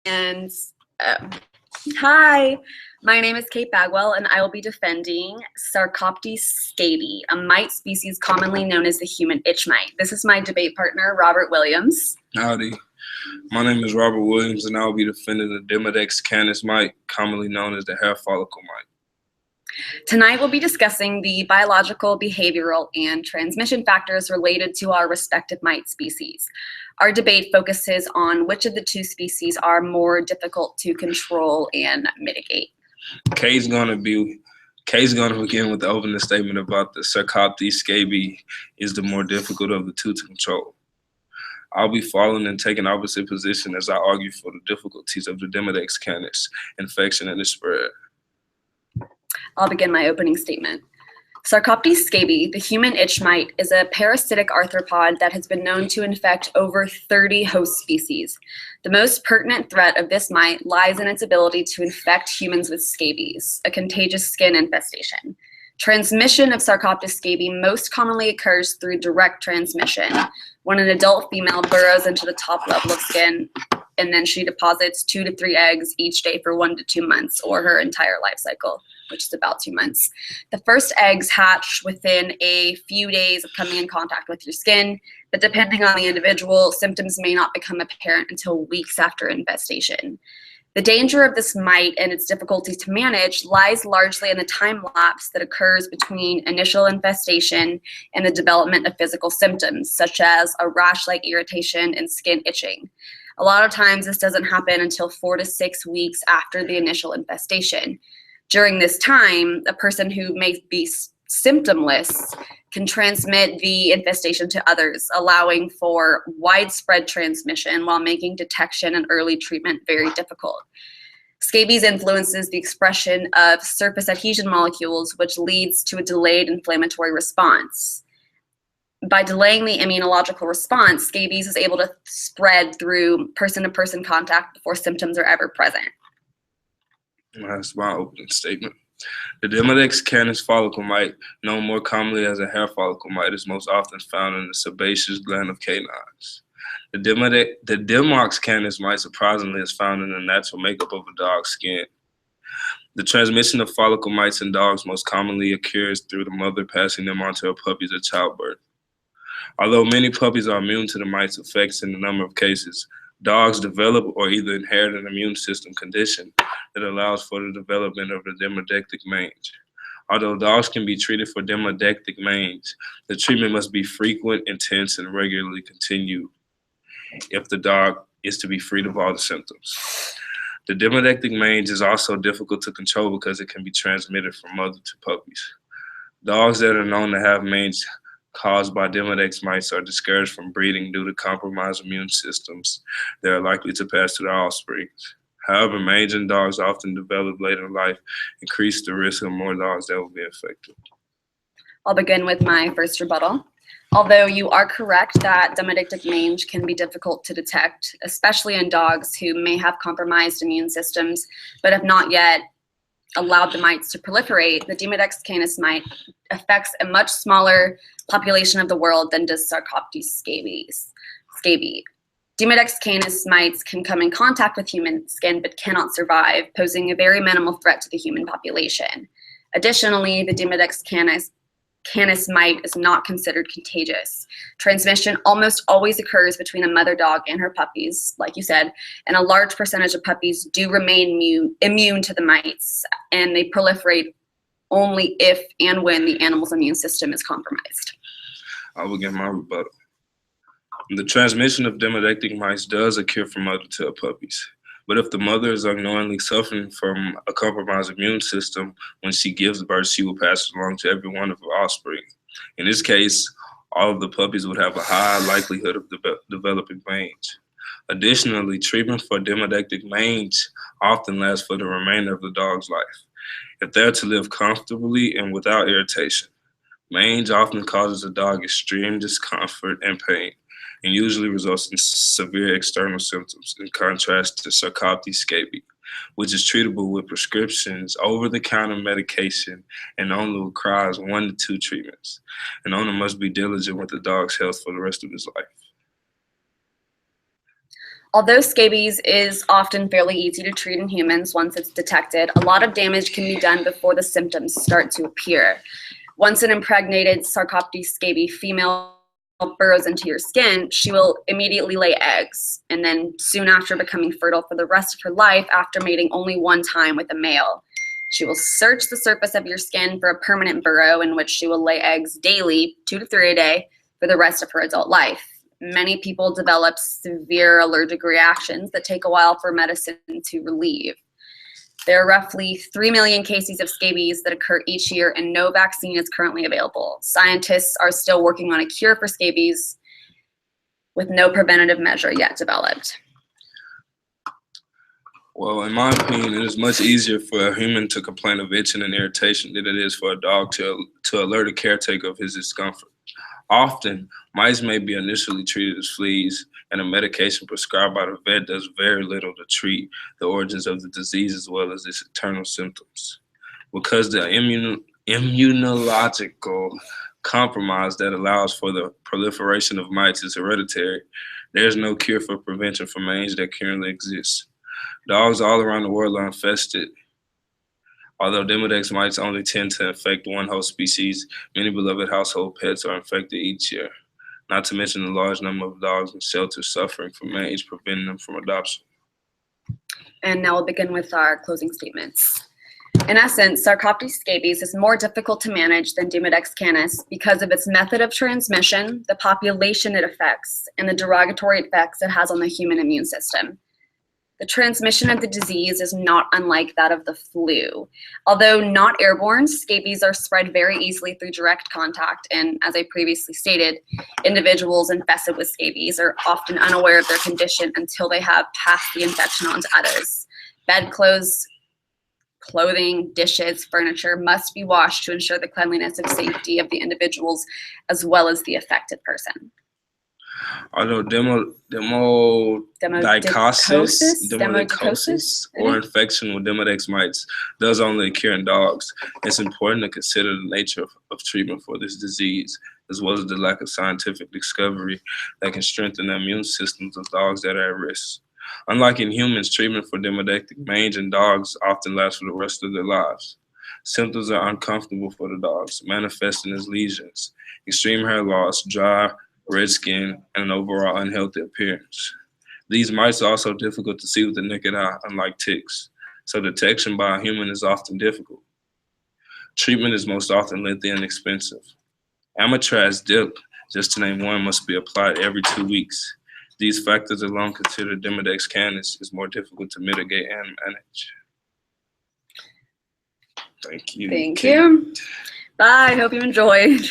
And uh, hi, my name is Kate Bagwell, and I will be defending Sarcoptes scabi, a mite species commonly known as the human itch mite. This is my debate partner, Robert Williams. Howdy. My name is Robert Williams, and I will be defending the Demodex canis mite, commonly known as the hair follicle mite. Tonight we'll be discussing the biological, behavioral, and transmission factors related to our respective mite species. Our debate focuses on which of the two species are more difficult to control and mitigate. Kay's gonna begin with the opening statement about the Sarcoptes scabi is the more difficult of the two to control. I'll be following and taking opposite position as I argue for the difficulties of the Demodex canis infection and its spread. I'll begin my opening statement. Sarcoptes scabi, the human itch mite, is a parasitic arthropod that has been known to infect over 30 host species. The most pertinent threat of this mite lies in its ability to infect humans with scabies, a contagious skin infestation. Transmission of Sarcoptes scabi most commonly occurs through direct transmission, when an adult female burrows into the top level of skin and then she deposits 2 to 3 eggs each day for 1 to 2 months, or her entire life cycle, which is about 2 months. The first eggs hatch within a few days of coming in contact with your skin, but depending on the individual, symptoms may not become apparent until weeks after infestation. The danger of this mite and its difficulty to manage lies largely in the time lapse that occurs between initial infestation and the development of physical symptoms, such as a rash-like irritation and skin itching. A lot of times this doesn't happen until 4 to 6 weeks after the initial infestation. During this time, a person who may be symptomless can transmit the infestation to others, allowing for widespread transmission while making detection and early treatment very difficult. Scabies influences the expression of surface adhesion molecules, which leads to a delayed inflammatory response. By delaying the immunological response, scabies is able to spread through person-to-person contact before symptoms are ever present. That's my opening statement. The Demodex canis follicle mite, known more commonly as a hair follicle mite, is most often found in the sebaceous gland of canines. The Demodex canis mite, surprisingly, is found in the natural makeup of a dog's skin. The transmission of follicle mites in dogs most commonly occurs through the mother passing them on to her puppies at childbirth. Although many puppies are immune to the mite's effects in a number of cases, dogs develop or either inherit an immune system condition that allows for the development of the demodectic mange. Although dogs can be treated for demodectic mange, the treatment must be frequent, intense, and regularly continued if the dog is to be freed of all the symptoms. The demodectic mange is also difficult to control because it can be transmitted from mother to puppies. Dogs that are known to have mange caused by Demodex mites are discouraged from breeding due to compromised immune systems that are likely to pass to their offspring. However, mange in dogs often develop later in life, increase the risk of more dogs that will be affected. I'll begin with my first rebuttal. Although you are correct that demodectic mange can be difficult to detect, especially in dogs who may have compromised immune systems but have not yet allowed the mites to proliferate, the Demodex canis mite affects a much smaller population of the world than does Sarcoptes scabi. Demodex canis mites can come in contact with human skin but cannot survive, posing a very minimal threat to the human population. Additionally, the Demodex canis mite is not considered contagious. Transmission almost always occurs between a mother dog and her puppies, like you said, and a large percentage of puppies do remain immune to the mites, and they proliferate only if and when the animal's immune system is compromised. I will begin my rebuttal. The transmission of demodectic mites does occur from mother to her puppies. But if the mother is unknowingly suffering from a compromised immune system, when she gives birth, she will pass it along to every one of her offspring. In this case, all of the puppies would have a high likelihood of developing mange. Additionally, treatment for demodectic mange often lasts for the remainder of the dog's life, if they're to live comfortably and without irritation. Mange often causes the dog extreme discomfort and pain, and usually results in severe external symptoms, in contrast to Sarcoptes scabi, which is treatable with prescriptions, over-the-counter medication, and only requires 1 to 2 treatments. An owner must be diligent with the dog's health for the rest of his life. Although scabies is often fairly easy to treat in humans once it's detected, a lot of damage can be done before the symptoms start to appear. Once an impregnated Sarcoptes scabies female burrows into your skin, she will immediately lay eggs, and then soon after becoming fertile for the rest of her life after mating only one time with a male. She will search the surface of your skin for a permanent burrow in which she will lay eggs daily, 2 to 3 a day, for the rest of her adult life. Many people develop severe allergic reactions that take a while for medicine to relieve. There are roughly 3 million cases of scabies that occur each year, and no vaccine is currently available. Scientists are still working on a cure for scabies with no preventative measure yet developed. Well, in my opinion, it is much easier for a human to complain of itching and irritation than it is for a dog to alert a caretaker of his discomfort. Often, mice may be initially treated as fleas, and a medication prescribed by the vet does very little to treat the origins of the disease as well as its internal symptoms. Because the immunological compromise that allows for the proliferation of mites is hereditary, there is no cure for prevention for mange that currently exists. Dogs all around the world are infested. Although Demodex mites only tend to infect one host species, many beloved household pets are infected each year, not to mention the large number of dogs in shelters suffering from mange, preventing them from adoption. And now we'll begin with our closing statements. In essence, Sarcoptes scabies is more difficult to manage than Demodex canis because of its method of transmission, the population it affects, and the derogatory effects it has on the human immune system. The transmission of the disease is not unlike that of the flu. Although not airborne, scabies are spread very easily through direct contact, and as I previously stated, individuals infested with scabies are often unaware of their condition until they have passed the infection on to others. Bedclothes, clothing, dishes, furniture must be washed to ensure the cleanliness and safety of the individuals as well as the affected person. Although demodicosis or infection with Demodex mites does only occur in dogs, it's important to consider the nature of treatment for this disease, as well as the lack of scientific discovery that can strengthen the immune systems of dogs that are at risk. Unlike in humans, treatment for demodectic mange in dogs often lasts for the rest of their lives. Symptoms are uncomfortable for the dogs, manifesting as lesions, extreme hair loss, dry, red skin, and an overall unhealthy appearance. These mites are also difficult to see with the naked eye, unlike ticks, so detection by a human is often difficult. Treatment is most often lengthy and expensive. Amitraz dip, just to name one, must be applied every 2 weeks. These factors alone consider Demodex canis is more difficult to mitigate and manage. Thank you. Thank you. Bye. Hope you enjoyed.